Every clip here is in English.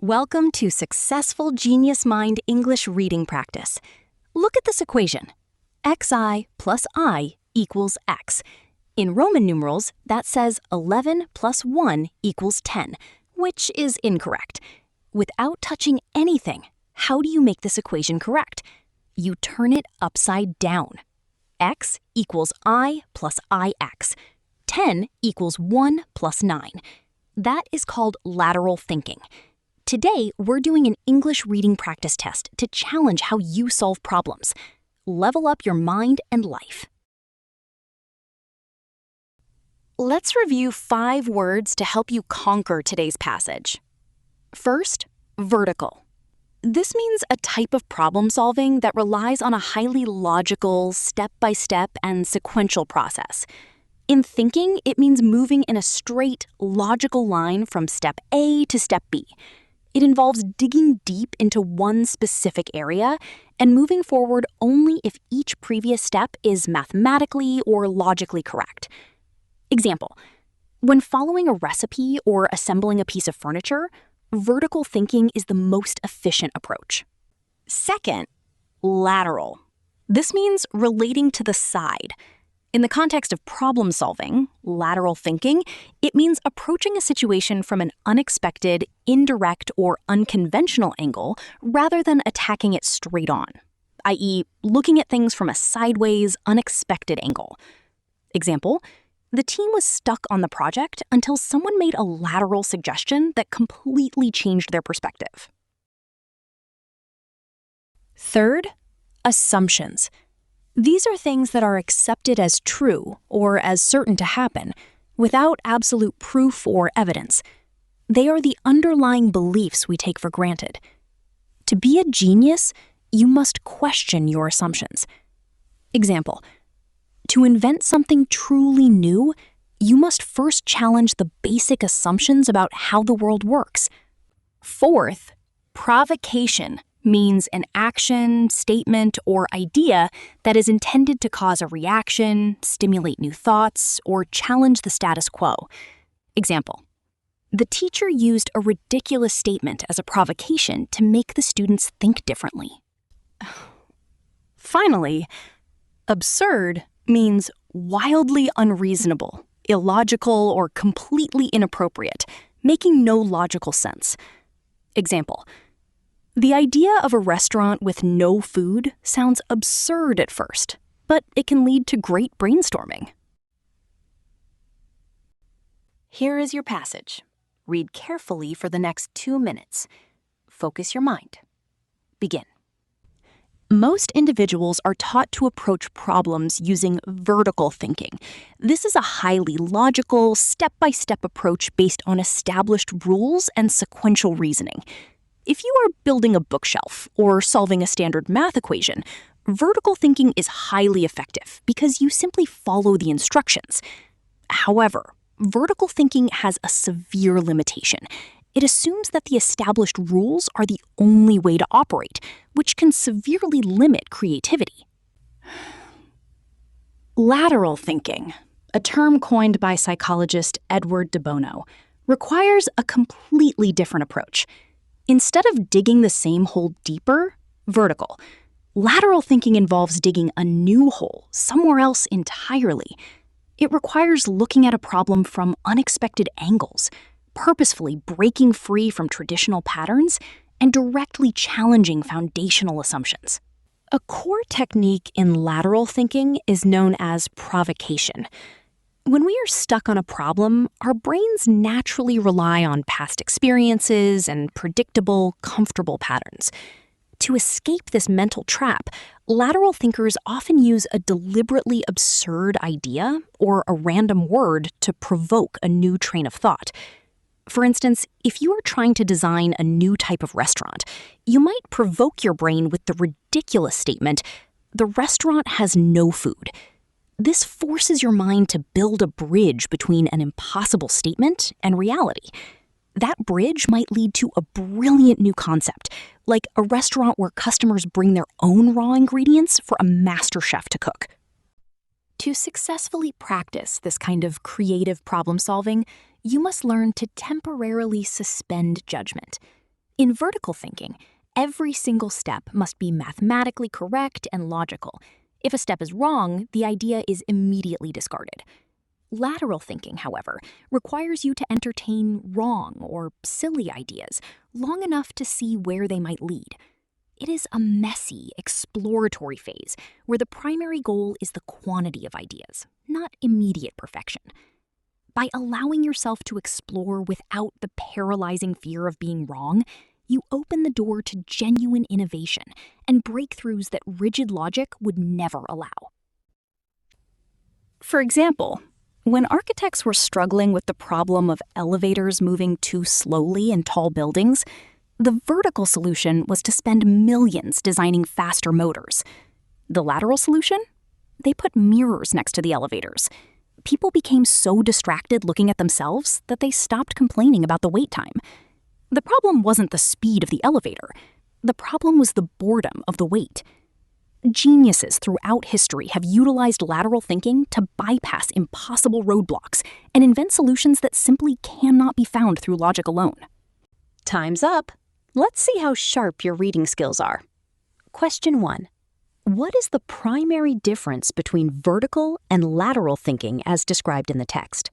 Welcome to Successful Genius Mind English Reading Practice. Look at this equation. xi plus I equals x. In Roman numerals, that says 11 plus 1 equals 10, which is incorrect. Without touching anything, how do you make this equation correct? You turn it upside down. X equals I plus ix. 10 equals 1 plus 9. That is called lateral thinking. Today, we're doing an English reading practice test to challenge how you solve problems. Level up your mind and life. Let's review 5 words to help you conquer today's passage. First, vertical. This means a type of problem solving that relies on a highly logical, step-by-step, and sequential process. In thinking, it means moving in a straight, logical line from step A to step B. It involves digging deep into one specific area and moving forward only if each previous step is mathematically or logically correct. Example, when following a recipe or assembling a piece of furniture, vertical thinking is the most efficient approach. Second, lateral. This means relating to the side. In the context of problem solving, lateral thinking, it means approaching a situation from an unexpected, indirect, or unconventional angle rather than attacking it straight on, i.e., looking at things from a sideways, unexpected angle. Example, the team was stuck on the project until someone made a lateral suggestion that completely changed their perspective. Third, assumptions. These are things that are accepted as true or as certain to happen without absolute proof or evidence. They are the underlying beliefs we take for granted. To be a genius, you must question your assumptions. Example, to invent something truly new, you must first challenge the basic assumptions about how the world works. Fourth, provocation means an action, statement, or idea that is intended to cause a reaction, stimulate new thoughts, or challenge the status quo. Example, the teacher used a ridiculous statement as a provocation to make the students think differently. Finally, absurd means wildly unreasonable, illogical, or completely inappropriate, making no logical sense. Example, the idea of a restaurant with no food sounds absurd at first, but it can lead to great brainstorming. Here is your passage. Read carefully for the next 2 minutes. Focus your mind. Begin. Most individuals are taught to approach problems using vertical thinking. This is a highly logical, step-by-step approach based on established rules and sequential reasoning. If you are building a bookshelf or solving a standard math equation, vertical thinking is highly effective because you simply follow the instructions. However, vertical thinking has a severe limitation. It assumes that the established rules are the only way to operate, which can severely limit creativity. Lateral thinking, a term coined by psychologist Edward de Bono, requires a completely different approach. Instead of digging the same hole deeper, vertical, lateral thinking involves digging a new hole somewhere else entirely. It requires looking at a problem from unexpected angles, purposefully breaking free from traditional patterns, and directly challenging foundational assumptions. A core technique in lateral thinking is known as provocation. When we are stuck on a problem, our brains naturally rely on past experiences and predictable, comfortable patterns. To escape this mental trap, lateral thinkers often use a deliberately absurd idea or a random word to provoke a new train of thought. For instance, if you are trying to design a new type of restaurant, you might provoke your brain with the ridiculous statement, "The restaurant has no food." This forces your mind to build a bridge between an impossible statement and reality. That bridge might lead to a brilliant new concept, like a restaurant where customers bring their own raw ingredients for a master chef to cook. To successfully practice this kind of creative problem solving, you must learn to temporarily suspend judgment. In vertical thinking, every single step must be mathematically correct and logical. If a step is wrong, the idea is immediately discarded. Lateral thinking, however, requires you to entertain wrong or silly ideas long enough to see where they might lead. It is a messy, exploratory phase where the primary goal is the quantity of ideas, not immediate perfection. By allowing yourself to explore without the paralyzing fear of being wrong, you open the door to genuine innovation and breakthroughs that rigid logic would never allow. For example, when architects were struggling with the problem of elevators moving too slowly in tall buildings, the vertical solution was to spend millions designing faster motors. The lateral solution? They put mirrors next to the elevators. People became so distracted looking at themselves that they stopped complaining about the wait time. The problem wasn't the speed of the elevator. The problem was the boredom of the wait. Geniuses throughout history have utilized lateral thinking to bypass impossible roadblocks and invent solutions that simply cannot be found through logic alone. Time's up. Let's see how sharp your reading skills are. Question 1. What is the primary difference between vertical and lateral thinking as described in the text?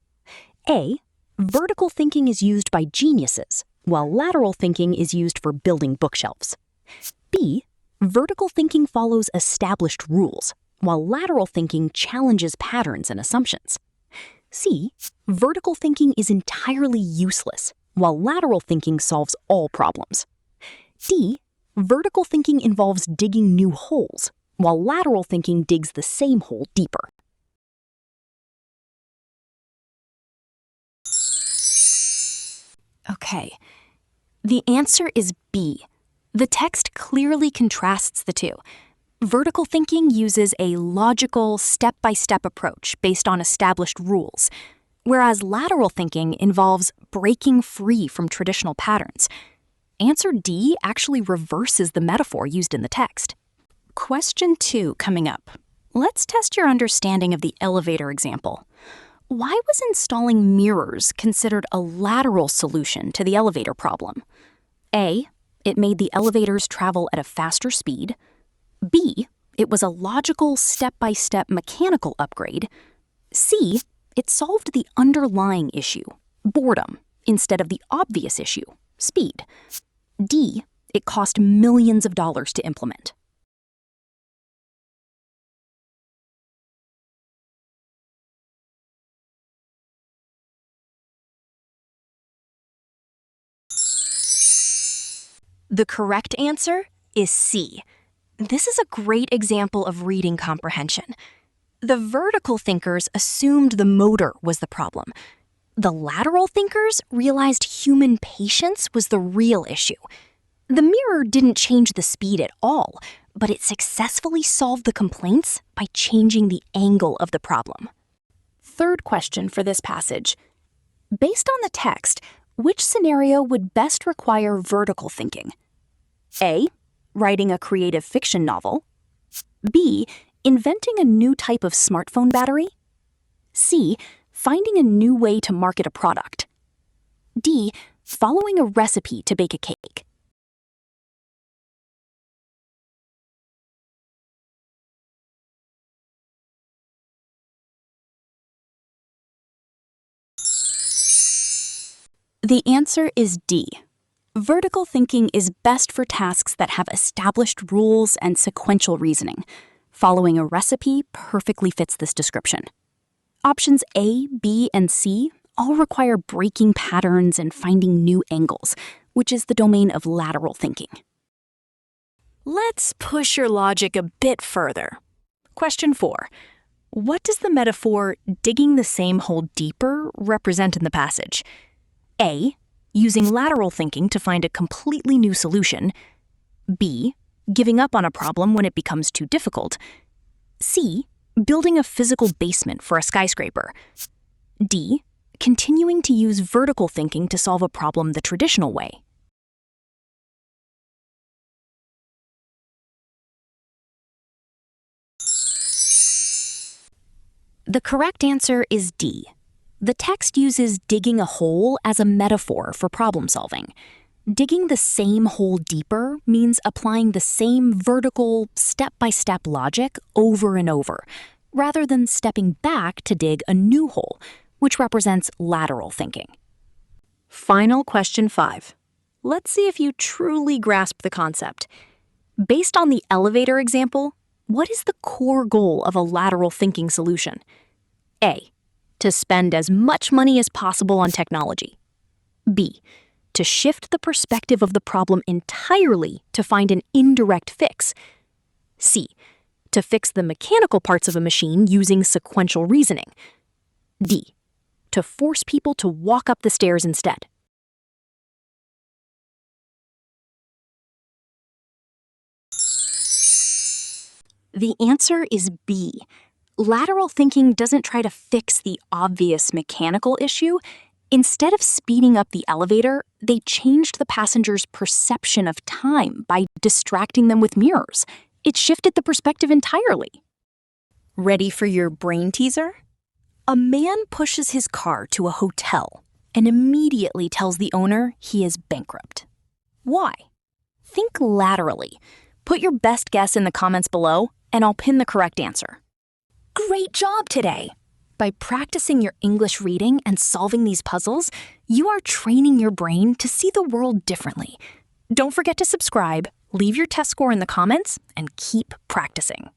A. Vertical thinking is used by geniuses, while lateral thinking is used for building bookshelves. B. Vertical thinking follows established rules, while lateral thinking challenges patterns and assumptions. C. Vertical thinking is entirely useless, while lateral thinking solves all problems. D. Vertical thinking involves digging new holes, while lateral thinking digs the same hole deeper. Okay, the answer is B. The text clearly contrasts the two. Vertical thinking uses a logical, step-by-step approach based on established rules, whereas lateral thinking involves breaking free from traditional patterns. Answer D actually reverses the metaphor used in the text. Question 2 coming up. Let's test your understanding of the elevator example. Why was installing mirrors considered a lateral solution to the elevator problem? A. It made the elevators travel at a faster speed. B. It was a logical step-by-step mechanical upgrade. C. It solved the underlying issue, boredom, instead of the obvious issue, speed. D. It cost millions of dollars to implement. The correct answer is C. This is a great example of reading comprehension. The vertical thinkers assumed the motor was the problem. The lateral thinkers realized human patience was the real issue. The mirror didn't change the speed at all, but it successfully solved the complaints by changing the angle of the problem. Third question for this passage. Based on the text, which scenario would best require vertical thinking? A. Writing a creative fiction novel. B. Inventing a new type of smartphone battery. C. Finding a new way to market a product. D. Following a recipe to bake a cake. The answer is D. Vertical thinking is best for tasks that have established rules and sequential reasoning. Following a recipe perfectly fits this description. Options A, B, and C all require breaking patterns and finding new angles, which is the domain of lateral thinking. Let's push your logic a bit further. Question 4. What does the metaphor digging the same hole deeper represent in the passage? A. Using lateral thinking to find a completely new solution. B. Giving up on a problem when it becomes too difficult. C. Building a physical basement for a skyscraper. D. Continuing to use vertical thinking to solve a problem the traditional way. The correct answer is D. The text uses digging a hole as a metaphor for problem solving. Digging the same hole deeper means applying the same vertical, step-by-step logic over and over, rather than stepping back to dig a new hole, which represents lateral thinking. Final question 5. Let's see if you truly grasp the concept. Based on the elevator example, what is the core goal of a lateral thinking solution? A. To spend as much money as possible on technology. B. To shift the perspective of the problem entirely to find an indirect fix. C. To fix the mechanical parts of a machine using sequential reasoning. D. To force people to walk up the stairs instead. The answer is B. Lateral thinking doesn't try to fix the obvious mechanical issue. Instead of speeding up the elevator, they changed the passenger's perception of time by distracting them with mirrors. It shifted the perspective entirely. Ready for your brain teaser? A man pushes his car to a hotel and immediately tells the owner he is bankrupt. Why? Think laterally. Put your best guess in the comments below, and I'll pin the correct answer. Great job today! By practicing your English reading and solving these puzzles, you are training your brain to see the world differently. Don't forget to subscribe, leave your test score in the comments, and keep practicing.